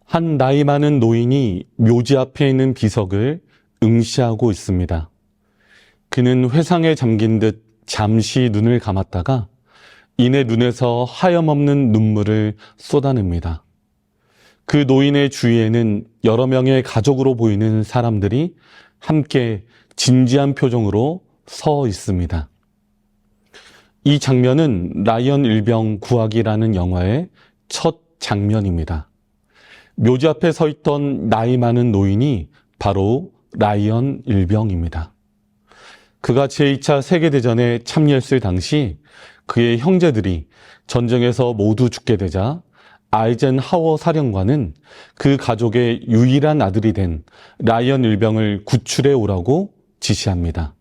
한 나이 많은 노인이 묘지 앞에 있는 비석을 응시하고 있습니다. 그는 회상에 잠긴 듯 잠시 눈을 감았다가 이내 눈에서 하염없는 눈물을 쏟아냅니다. 그 노인의 주위에는 여러 명의 가족으로 보이는 사람들이 함께 진지한 표정으로 서 있습니다. 이 장면은 라이언 일병 구하기라는 영화의 첫 장면입니다. 묘지 앞에 서 있던 나이 많은 노인이 바로 라이언 일병입니다. 그가 제2차 세계대전에 참여했을 당시 그의 형제들이 전쟁에서 모두 죽게 되자 아이젠하워 사령관은 그 가족의 유일한 아들이 된 라이언 일병을 구출해 오라고 지시합니다.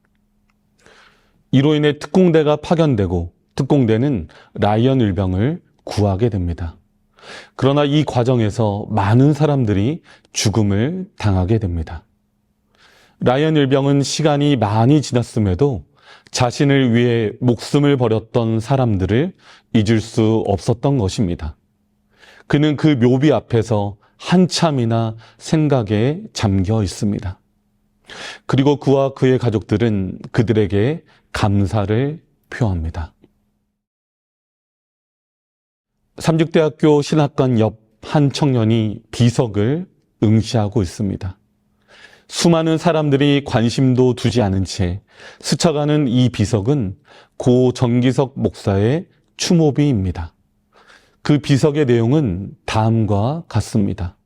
이로 인해 특공대가 파견되고 특공대는 라이언 일병을 구하게 됩니다. 그러나 이 과정에서 많은 사람들이 죽음을 당하게 됩니다. 라이언 일병은 시간이 많이 지났음에도 자신을 위해 목숨을 버렸던 사람들을 잊을 수 없었던 것입니다. 그는 그 묘비 앞에서 한참이나 생각에 잠겨 있습니다. 그리고 그와 그의 가족들은 그들에게 감사를 표합니다. 삼육대학교 신학관 옆 한 청년이 비석을 응시하고 있습니다. 수많은 사람들이 관심도 두지 않은 채 스쳐가는 이 비석은 고 정기석 목사의 추모비입니다. 그 비석의 내용은 다음과 같습니다.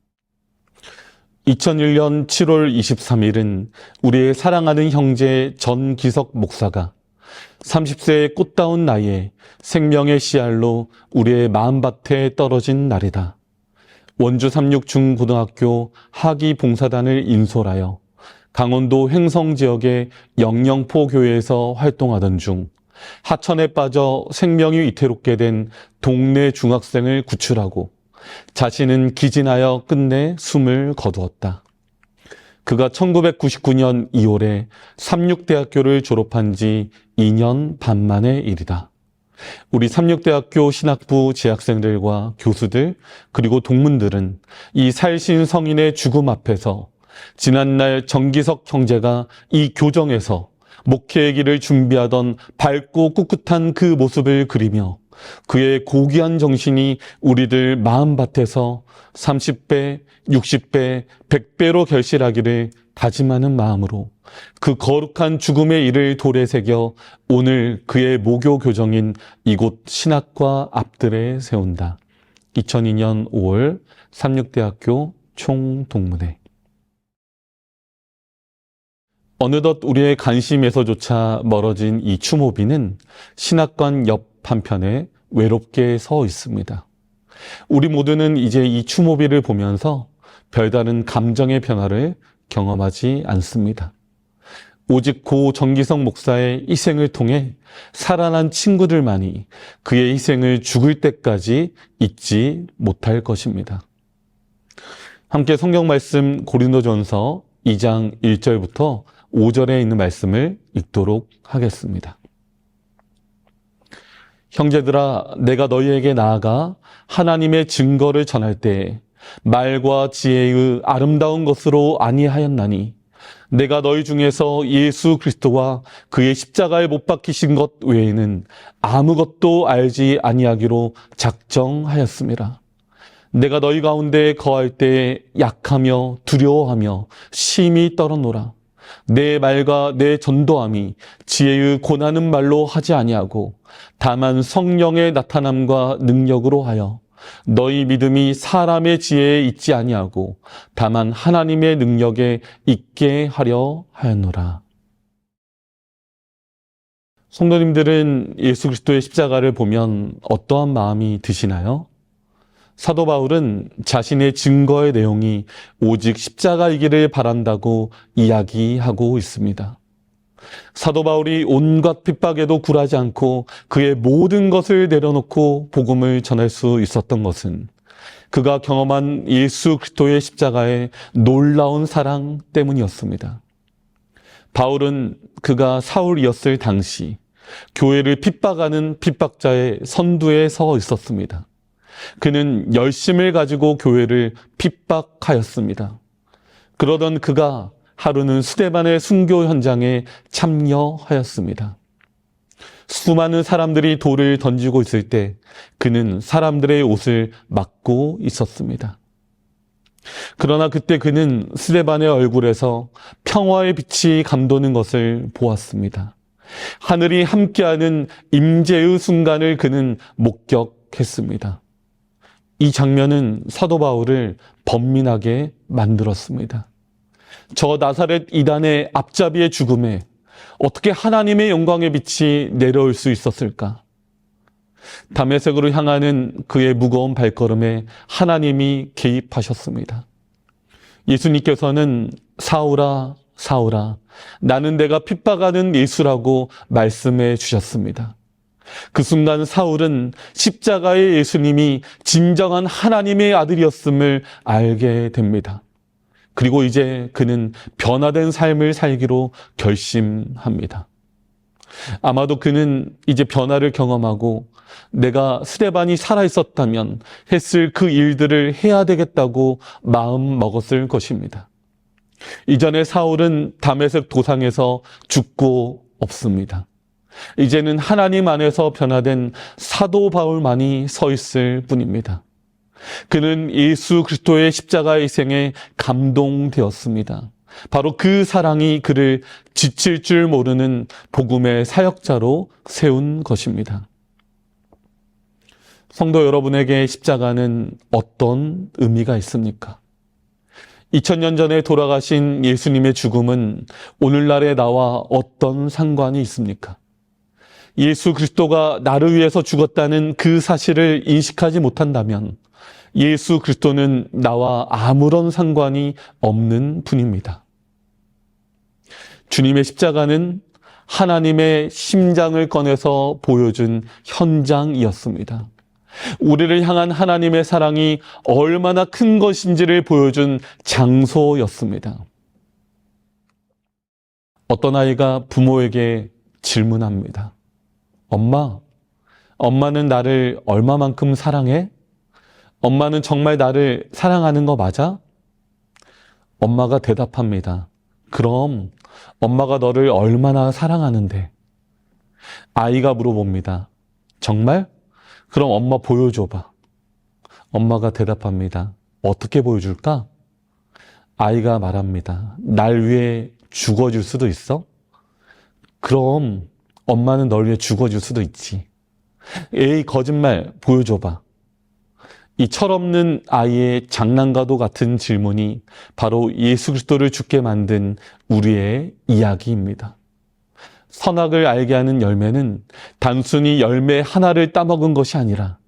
2001년 7월 23일은 우리의 사랑하는 형제 전기석 목사가 30세의 꽃다운 나이에 생명의 씨알로 우리의 마음밭에 떨어진 날이다. 원주 삼육중고등학교 하기봉사단을 인솔하여 강원도 횡성 지역의 영영포 교회에서 활동하던 중 하천에 빠져 생명이 위태롭게 된 동네 중학생을 구출하고 자신은 기진하여 끝내 숨을 거두었다. 그가 1999년 2월에 삼육대학교를 졸업한 지 2년 반 만의 일이다. 우리 삼육대학교 신학부 재학생들과 교수들 그리고 동문들은 이 살신 성인의 죽음 앞에서 지난날 정기석 형제가 이 교정에서 목회의 길을 준비하던 밝고 꿋꿋한 그 모습을 그리며 그의 고귀한 정신이 우리들 마음밭에서 30배, 60배, 100배로 결실하기를 다짐하는 마음으로 그 거룩한 죽음의 일을 돌에 새겨 오늘 그의 모교 교정인 이곳 신학과 앞들에 세운다. 2002년 5월 삼육대학교 총동문회. 어느덧 우리의 관심에서조차 멀어진 이 추모비는 신학관 옆 한편에 외롭게 서 있습니다. 우리 모두는 이제 이 추모비를 보면서 별다른 감정의 변화를 경험하지 않습니다. 오직 고 정기석 목사의 희생을 통해 살아난 친구들만이 그의 희생을 죽을 때까지 잊지 못할 것입니다. 함께 성경 말씀 고린도전서 2장 1절부터 5절에 있는 말씀을 읽도록 하겠습니다. 형제들아, 내가 너희에게 나아가 하나님의 증거를 전할 때 말과 지혜의 아름다운 것으로 아니하였나니 내가 너희 중에서 예수 그리스도와 그의 십자가에 못 박히신 것 외에는 아무것도 알지 아니하기로 작정하였음이라. 내가 너희 가운데 거할 때 약하며 두려워하며 심히 떨어노라. 내 말과 내 전도함이 지혜의 고나는 말로 하지 아니하고 다만 성령의 나타남과 능력으로 하여 너희 믿음이 사람의 지혜에 있지 아니하고 다만 하나님의 능력에 있게 하려 하였노라. 성도님들은 예수 그리스도의 십자가를 보면 어떠한 마음이 드시나요? 사도 바울은 자신의 증거의 내용이 오직 십자가이기를 바란다고 이야기하고 있습니다. 사도 바울이 온갖 핍박에도 굴하지 않고 그의 모든 것을 내려놓고 복음을 전할 수 있었던 것은 그가 경험한 예수 그리스도의 십자가의 놀라운 사랑 때문이었습니다. 바울은 그가 사울이었을 당시 교회를 핍박하는 핍박자의 선두에 서 있었습니다. 그는 열심을 가지고 교회를 핍박하였습니다. 그러던 그가 하루는 스데반의 순교 현장에 참여하였습니다. 수많은 사람들이 돌을 던지고 있을 때 그는 사람들의 옷을 막고 있었습니다. 그러나 그때 그는 스데반의 얼굴에서 평화의 빛이 감도는 것을 보았습니다. 하늘이 함께하는 임재의 순간을 그는 목격했습니다. 이 장면은 사도 바울을 번민하게 만들었습니다. 저 나사렛 이단의 앞잡이의 죽음에 어떻게 하나님의 영광의 빛이 내려올 수 있었을까? 다메섹으로 향하는 그의 무거운 발걸음에 하나님이 개입하셨습니다. 예수님께서는 사울아, 사울아, 나는 내가 핍박하는 예수라고 말씀해 주셨습니다. 그 순간 사울은 십자가의 예수님이 진정한 하나님의 아들이었음을 알게 됩니다. 그리고 이제 그는 변화된 삶을 살기로 결심합니다. 아마도 그는 이제 변화를 경험하고 내가 스데반이 살아있었다면 했을 그 일들을 해야 되겠다고 마음 먹었을 것입니다. 이전에 사울은 다메섹 도상에서 죽고 없습니다. 이제는 하나님 안에서 변화된 사도 바울만이 서 있을 뿐입니다. 그는 예수 그리스도의 십자가의 희생에 감동되었습니다. 바로 그 사랑이 그를 지칠 줄 모르는 복음의 사역자로 세운 것입니다. 성도 여러분에게 십자가는 어떤 의미가 있습니까? 2000년 전에 돌아가신 예수님의 죽음은 오늘날의 나와 어떤 상관이 있습니까? 예수 그리스도가 나를 위해서 죽었다는 그 사실을 인식하지 못한다면 예수 그리스도는 나와 아무런 상관이 없는 분입니다. 주님의 십자가는 하나님의 심장을 꺼내서 보여준 현장이었습니다. 우리를 향한 하나님의 사랑이 얼마나 큰 것인지를 보여준 장소였습니다. 어떤 아이가 부모에게 질문합니다. 엄마는 나를 얼마만큼 사랑해? 엄마는 정말 나를 사랑하는 거 맞아? 엄마가 대답합니다. 그럼 엄마가 너를 얼마나 사랑하는데? 아이가 물어봅니다. 정말? 그럼 엄마 보여줘봐. 엄마가 대답합니다. 어떻게 보여줄까? 아이가 말합니다. 날 위해 죽어줄 수도 있어? 그럼 엄마는 널 위해 죽어줄 수도 있지. 에이, 거짓말, 보여줘봐. 이 철없는 아이의 장난과도 같은 질문이 바로 예수 그리스도를 죽게 만든 우리의 이야기입니다. 선악을 알게 하는 열매는 단순히 열매 하나를 따먹은 것이 아니라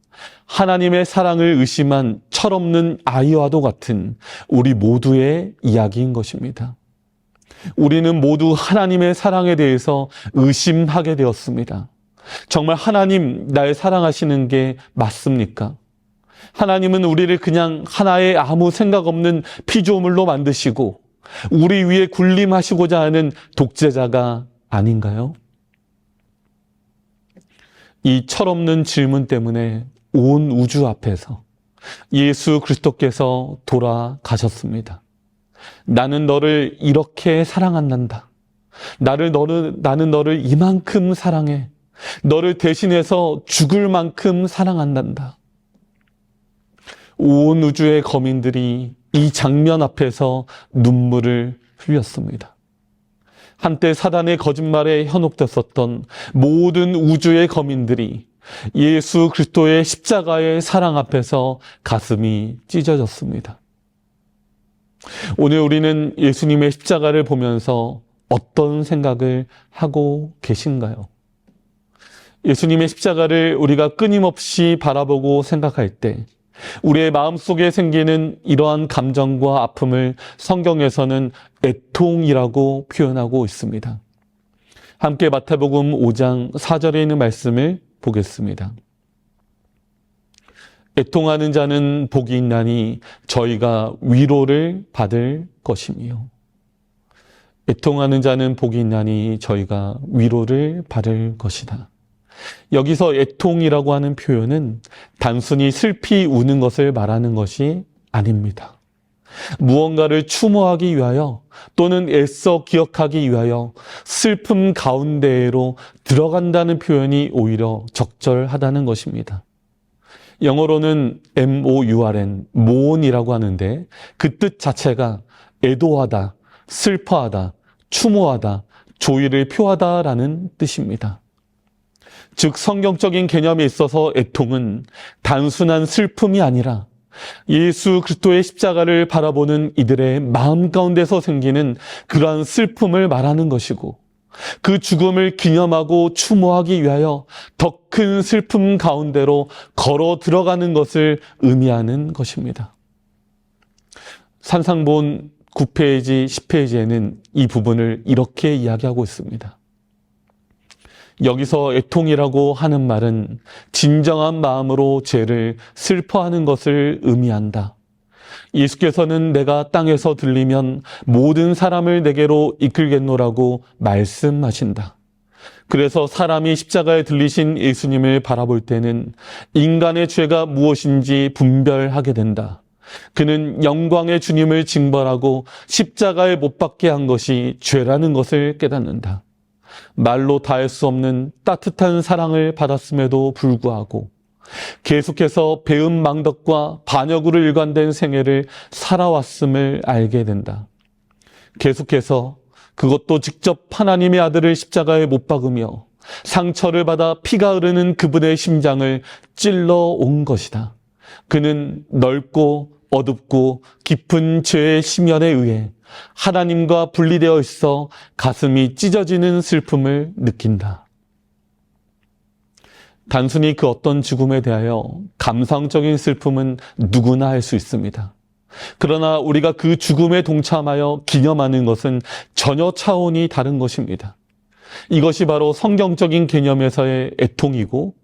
하나님의 사랑을 의심한 철없는 아이와도 같은 우리 모두의 이야기인 것입니다. 우리는 모두 하나님의 사랑에 대해서 의심하게 되었습니다. 정말 하나님 날 사랑하시는 게 맞습니까? 하나님은 우리를 그냥 하나의 아무 생각 없는 피조물로 만드시고 우리 위에 군림하시고자 하는 독재자가 아닌가요? 이 철없는 질문 때문에 온 우주 앞에서 예수 그리스도께서 돌아가셨습니다. 나는 너를 이렇게 사랑한단다. 나는 너를 이만큼 사랑해. 너를 대신해서 죽을 만큼 사랑한단다. 온 우주의 거민들이 이 장면 앞에서 눈물을 흘렸습니다. 한때 사단의 거짓말에 현혹됐었던 모든 우주의 거민들이 예수 그리스도의 십자가의 사랑 앞에서 가슴이 찢어졌습니다. 오늘 우리는 예수님의 십자가를 보면서 어떤 생각을 하고 계신가요? 예수님의 십자가를 우리가 끊임없이 바라보고 생각할 때 우리의 마음속에 생기는 이러한 감정과 아픔을 성경에서는 애통이라고 표현하고 있습니다. 함께 마태복음 5장 4절에 있는 말씀을 보겠습니다. 애통하는 자는 복이 있나니 저희가 위로를 받을 것이며 애통하는 자는 복이 있나니 저희가 위로를 받을 것이다. 여기서 애통이라고 하는 표현은 단순히 슬피 우는 것을 말하는 것이 아닙니다. 무언가를 추모하기 위하여 또는 애써 기억하기 위하여 슬픔 가운데로 들어간다는 표현이 오히려 적절하다는 것입니다. 영어로는 MOURN, mourn이라고 하는데 그 뜻 자체가 애도하다, 슬퍼하다, 추모하다, 조의를 표하다라는 뜻입니다. 즉 성경적인 개념에 있어서 애통은 단순한 슬픔이 아니라 예수 그리스도의 십자가를 바라보는 이들의 마음 가운데서 생기는 그러한 슬픔을 말하는 것이고, 그 죽음을 기념하고 추모하기 위하여 더 큰 슬픔 가운데로 걸어 들어가는 것을 의미하는 것입니다. 산상본 9페이지, 10페이지에는 이 부분을 이렇게 이야기하고 있습니다. 여기서 애통이라고 하는 말은 진정한 마음으로 죄를 슬퍼하는 것을 의미한다. 예수께서는 내가 땅에서 들리면 모든 사람을 내게로 이끌겠노라고 말씀하신다. 그래서 사람이 십자가에 들리신 예수님을 바라볼 때는 인간의 죄가 무엇인지 분별하게 된다. 그는 영광의 주님을 징벌하고 십자가에 못 박게 한 것이 죄라는 것을 깨닫는다. 말로 다할 수 없는 따뜻한 사랑을 받았음에도 불구하고 계속해서 배은 망덕과 반역으로 일관된 생애를 살아왔음을 알게 된다. 계속해서 그것도 직접 하나님의 아들을 십자가에 못 박으며 상처를 받아 피가 흐르는 그분의 심장을 찔러 온 것이다. 그는 넓고 어둡고 깊은 죄의 심연에 의해 하나님과 분리되어 있어 가슴이 찢어지는 슬픔을 느낀다. 단순히 그 어떤 죽음에 대하여 감성적인 슬픔은 누구나 할 수 있습니다. 그러나 우리가 그 죽음에 동참하여 기념하는 것은 전혀 차원이 다른 것입니다. 이것이 바로 성경적인 개념에서의 애통이고,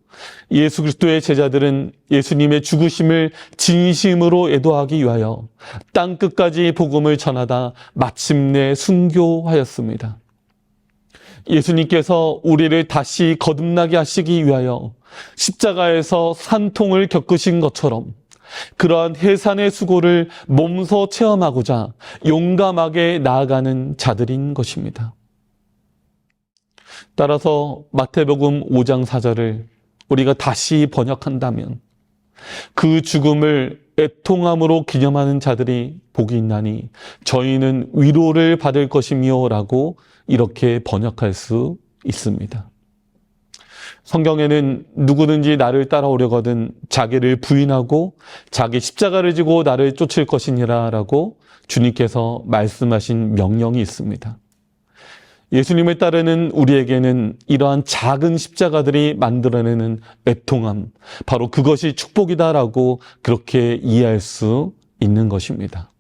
예수 그리스도의 제자들은 예수님의 죽으심을 진심으로 애도하기 위하여 땅 끝까지 복음을 전하다 마침내 순교하였습니다. 예수님께서 우리를 다시 거듭나게 하시기 위하여 십자가에서 산통을 겪으신 것처럼 그러한 해산의 수고를 몸소 체험하고자 용감하게 나아가는 자들인 것입니다. 따라서 마태복음 5장 4절을 우리가 다시 번역한다면 그 죽음을 애통함으로 기념하는 자들이 복이 있나니 저희는 위로를 받을 것이며 라고 이렇게 번역할 수 있습니다. 성경에는 누구든지 나를 따라오려거든 자기를 부인하고 자기 십자가를 지고 나를 쫓을 것이니라 라고 주님께서 말씀하신 명령이 있습니다. 예수님을 따르는 우리에게는 이러한 작은 십자가들이 만들어내는 애통함, 바로 그것이 축복이다라고 그렇게 이해할 수 있는 것입니다.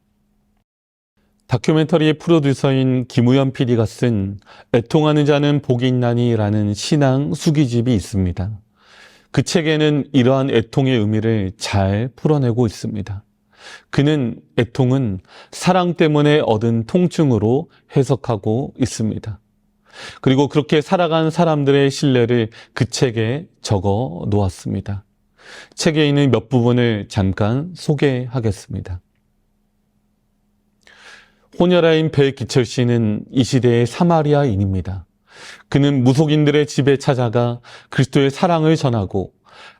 다큐멘터리 프로듀서인 김우현 PD가 쓴 애통하는 자는 복이 있나니라는 신앙 수기집이 있습니다. 그 책에는 이러한 애통의 의미를 잘 풀어내고 있습니다. 그는 애통은 사랑 때문에 얻은 통증으로 해석하고 있습니다. 그리고 그렇게 살아간 사람들의 신뢰를 그 책에 적어 놓았습니다. 책에 있는 몇 부분을 잠깐 소개하겠습니다. 호녀라인 배기철 씨는 이 시대의 사마리아인입니다. 그는 무속인들의 집에 찾아가 그리스도의 사랑을 전하고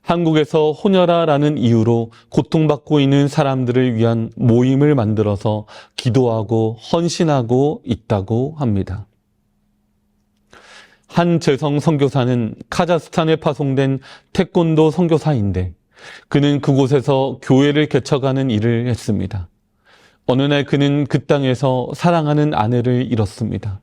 한국에서 호녀라라는 이유로 고통받고 있는 사람들을 위한 모임을 만들어서 기도하고 헌신하고 있다고 합니다. 한재성 선교사는 카자흐스탄에 파송된 태권도 선교사인데 그는 그곳에서 교회를 개척하는 일을 했습니다. 어느 날 그는 그 땅에서 사랑하는 아내를 잃었습니다.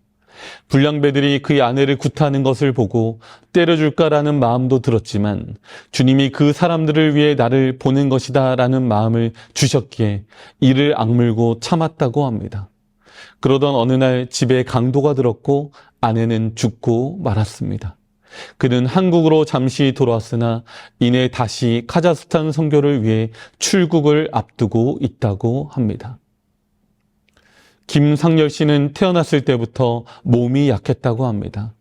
불량배들이 그의 아내를 구타하는 것을 보고 때려줄까라는 마음도 들었지만 주님이 그 사람들을 위해 나를 보낸 것이다 라는 마음을 주셨기에 이를 악물고 참았다고 합니다. 그러던 어느 날 집에 강도가 들었고 아내는 죽고 말았습니다. 그는 한국으로 잠시 돌아왔으나 이내 다시 카자흐스탄 선교를 위해 출국을 앞두고 있다고 합니다. 김상열 씨는 태어났을 때부터 몸이 약했다고 합니다.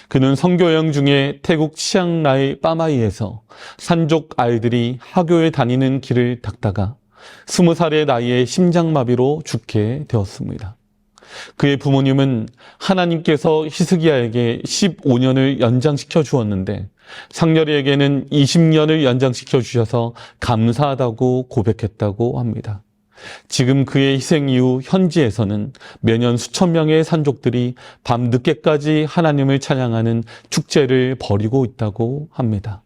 그는 선교 여행 중에 태국 치앙라이 빠마이에서 산족 아이들이 학교에 다니는 길을 닦다가 20살의 나이에 심장마비로 죽게 되었습니다. 그의 부모님은 하나님께서 히스기야에게 15년을 연장시켜 주었는데 상렬이에게는 20년을 연장시켜 주셔서 감사하다고 고백했다고 합니다. 지금 그의 희생 이후 현지에서는 매년 수천 명의 산족들이 밤늦게까지 하나님을 찬양하는 축제를 벌이고 있다고 합니다.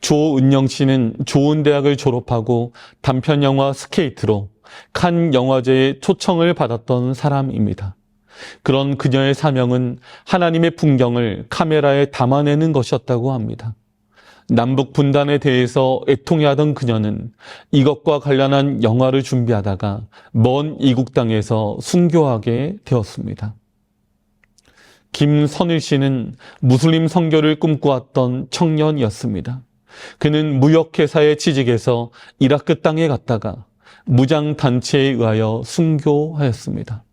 조은영 씨는 좋은 대학을 졸업하고 단편 영화 스케이트로 칸 영화제에 초청을 받았던 사람입니다. 그런 그녀의 사명은 하나님의 풍경을 카메라에 담아내는 것이었다고 합니다. 남북 분단에 대해서 애통해하던 그녀는 이것과 관련한 영화를 준비하다가 먼 이국 땅에서 순교하게 되었습니다. 김선일 씨는 무슬림 선교를 꿈꿔왔던 청년이었습니다. 그는 무역회사에 취직해서 이라크 땅에 갔다가 무장단체에 의하여 순교하였습니다.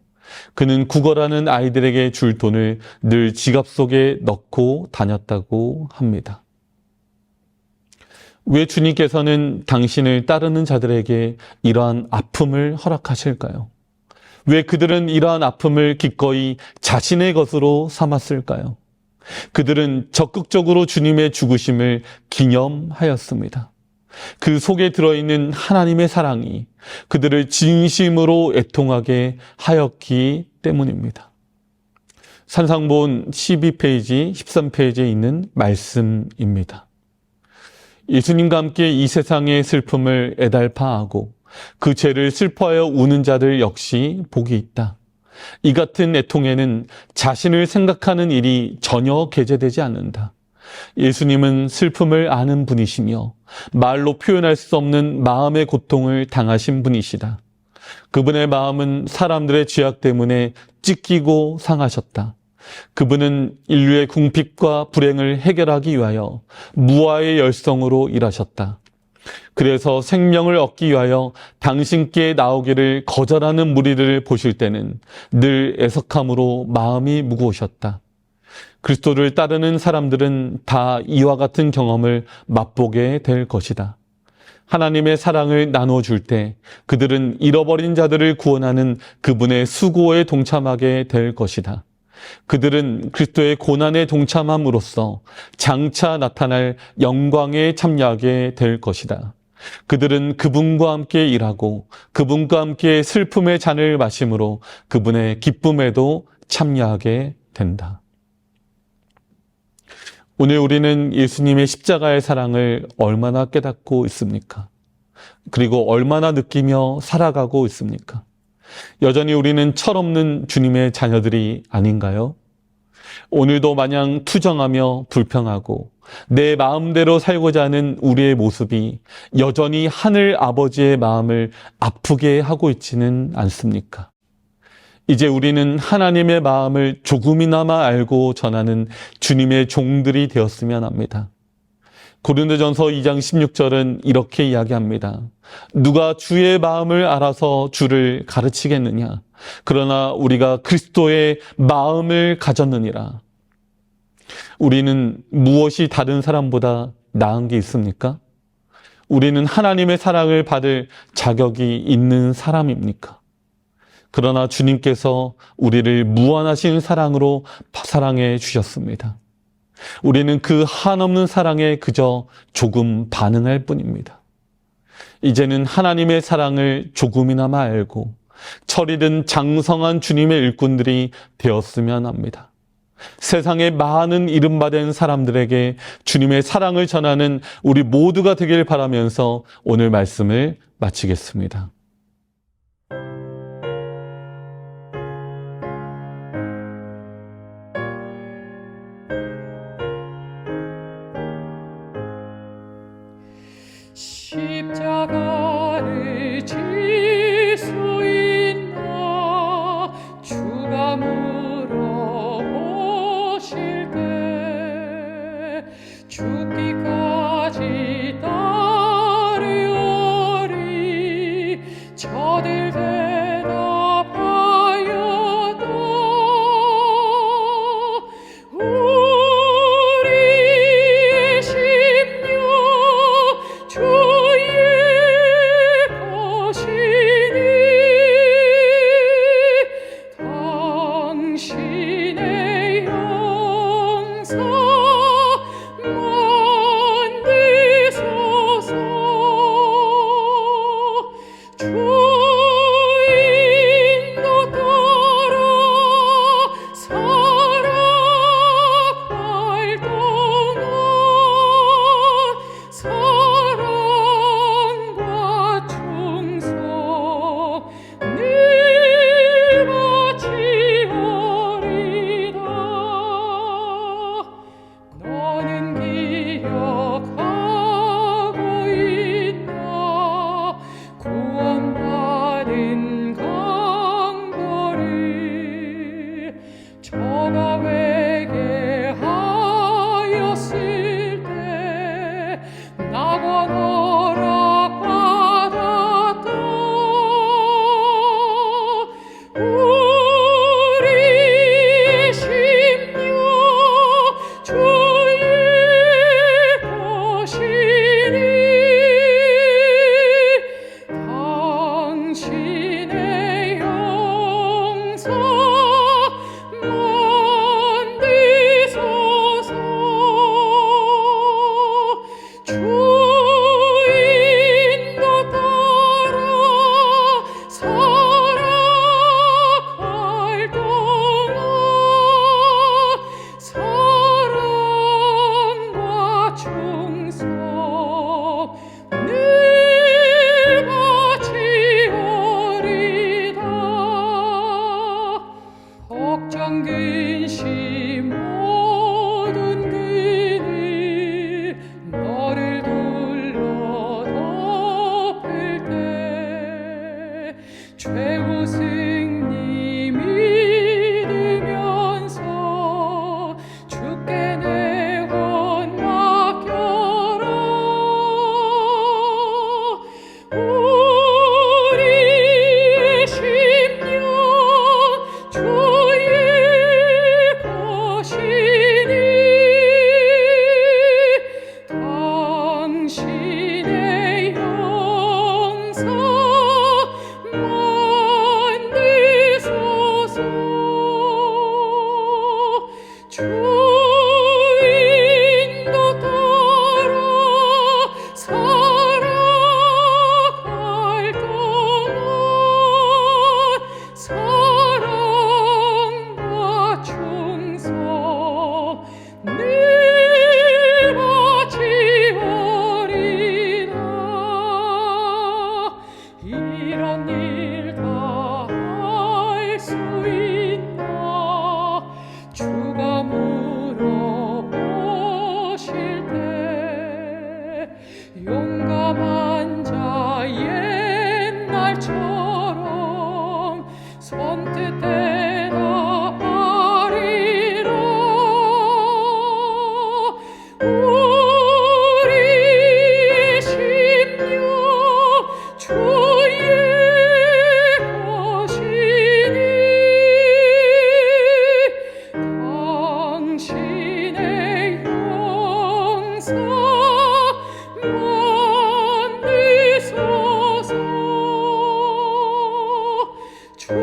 그는 구걸하는 아이들에게 줄 돈을 늘 지갑 속에 넣고 다녔다고 합니다. 왜 주님께서는 당신을 따르는 자들에게 이러한 아픔을 허락하실까요? 왜 그들은 이러한 아픔을 기꺼이 자신의 것으로 삼았을까요? 그들은 적극적으로 주님의 죽으심을 기념하였습니다. 그 속에 들어있는 하나님의 사랑이 그들을 진심으로 애통하게 하였기 때문입니다. 산상본 12페이지, 13페이지에 있는 말씀입니다. 예수님과 함께 이 세상의 슬픔을 애달파하고 그 죄를 슬퍼하여 우는 자들 역시 복이 있다. 이 같은 애통에는 자신을 생각하는 일이 전혀 게재되지 않는다. 예수님은 슬픔을 아는 분이시며 말로 표현할 수 없는 마음의 고통을 당하신 분이시다. 그분의 마음은 사람들의 죄악 때문에 찢기고 상하셨다. 그분은 인류의 궁핍과 불행을 해결하기 위하여 무아의 열성으로 일하셨다. 그래서 생명을 얻기 위하여 당신께 나오기를 거절하는 무리들을 보실 때는 늘 애석함으로 마음이 무거우셨다. 그리스도를 따르는 사람들은 다 이와 같은 경험을 맛보게 될 것이다. 하나님의 사랑을 나누어 줄 때 그들은 잃어버린 자들을 구원하는 그분의 수고에 동참하게 될 것이다. 그들은 그리스도의 고난에 동참함으로써 장차 나타날 영광에 참여하게 될 것이다. 그들은 그분과 함께 일하고 그분과 함께 슬픔의 잔을 마심으로 그분의 기쁨에도 참여하게 된다. 오늘 우리는 예수님의 십자가의 사랑을 얼마나 깨닫고 있습니까? 그리고 얼마나 느끼며 살아가고 있습니까? 여전히 우리는 철없는 주님의 자녀들이 아닌가요? 오늘도 마냥 투정하며 불평하고 내 마음대로 살고자 하는 우리의 모습이 여전히 하늘 아버지의 마음을 아프게 하고 있지는 않습니까? 이제 우리는 하나님의 마음을 조금이나마 알고 전하는 주님의 종들이 되었으면 합니다. 고린도전서 2장 16절은 이렇게 이야기합니다. 누가 주의 마음을 알아서 주를 가르치겠느냐? 그러나 우리가 그리스도의 마음을 가졌느니라. 우리는 무엇이 다른 사람보다 나은 게 있습니까? 우리는 하나님의 사랑을 받을 자격이 있는 사람입니까? 그러나 주님께서 우리를 무한하신 사랑으로 사랑해 주셨습니다. 우리는 그 한없는 사랑에 그저 조금 반응할 뿐입니다. 이제는 하나님의 사랑을 조금이나마 알고 철이든 장성한 주님의 일꾼들이 되었으면 합니다. 세상의 많은 이름받은 사람들에게 주님의 사랑을 전하는 우리 모두가 되길 바라면서 오늘 말씀을 마치겠습니다. 십자가를 질 수 있나 주가 물어보실 때 죽기까지 따르오리 이런 일 다 할 수 있나 주가 물어보실 때 용감한 자 옛날처럼 선뜻 대답하리라 우리의 심령 주의 것이니 당신의 용사 만드소서 주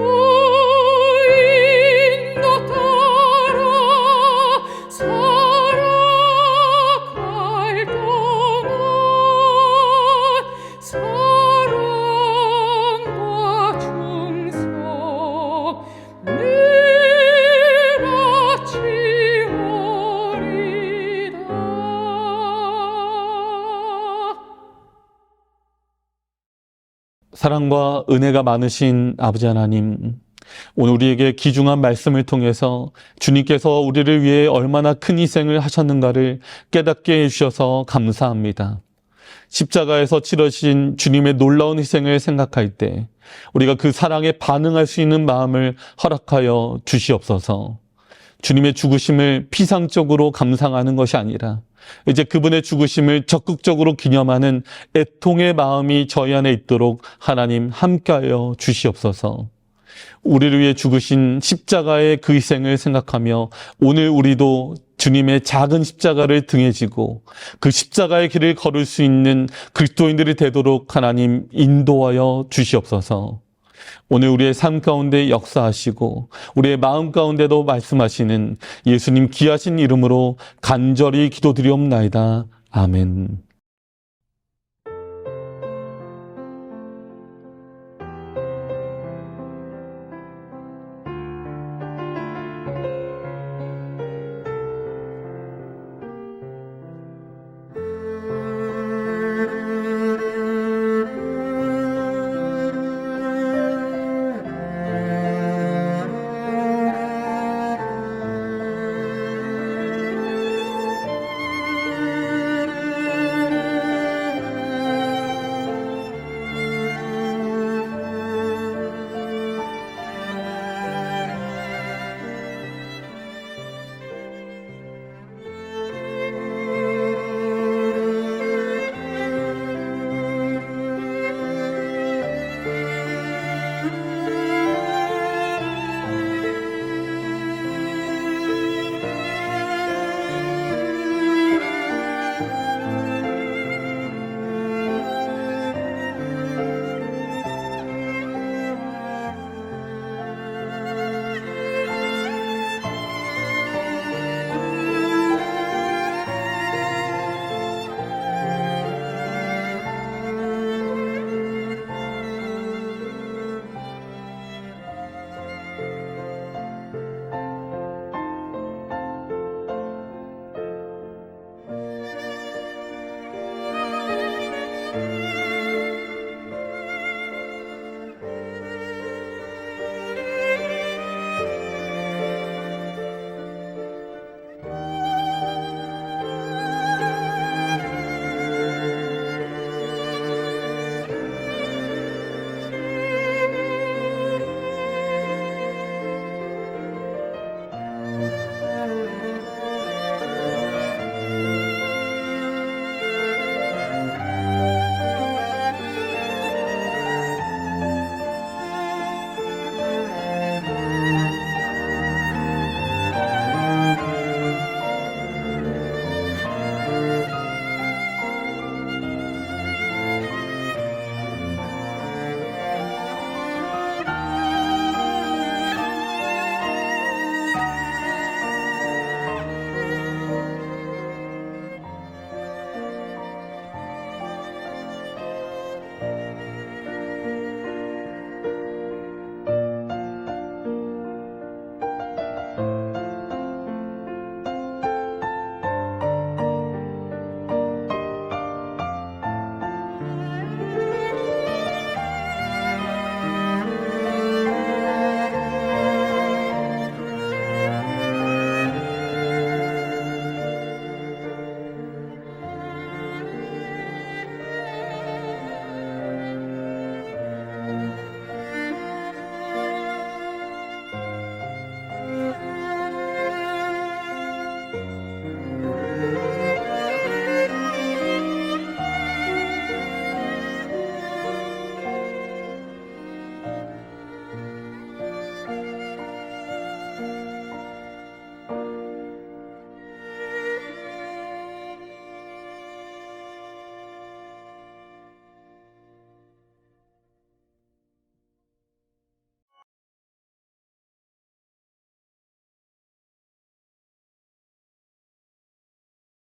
인도 따라 살아갈 동안 사랑과 충성 늘 바치오리다. 사랑과 은혜가 많으신 아버지 하나님, 오늘 우리에게 귀중한 말씀을 통해서 주님께서 우리를 위해 얼마나 큰 희생을 하셨는가를 깨닫게 해주셔서 감사합니다. 십자가에서 치러진 주님의 놀라운 희생을 생각할 때 우리가 그 사랑에 반응할 수 있는 마음을 허락하여 주시옵소서. 주님의 죽으심을 피상적으로 감상하는 것이 아니라 이제 그분의 죽으심을 적극적으로 기념하는 애통의 마음이 저희 안에 있도록 하나님 함께하여 주시옵소서. 우리를 위해 죽으신 십자가의 그 희생을 생각하며 오늘 우리도 주님의 작은 십자가를 등에 지고 그 십자가의 길을 걸을 수 있는 그리스도인들이 되도록 하나님 인도하여 주시옵소서. 오늘 우리의 삶 가운데 역사하시고 우리의 마음 가운데도 말씀하시는 예수님 귀하신 이름으로 간절히 기도드리옵나이다. 아멘.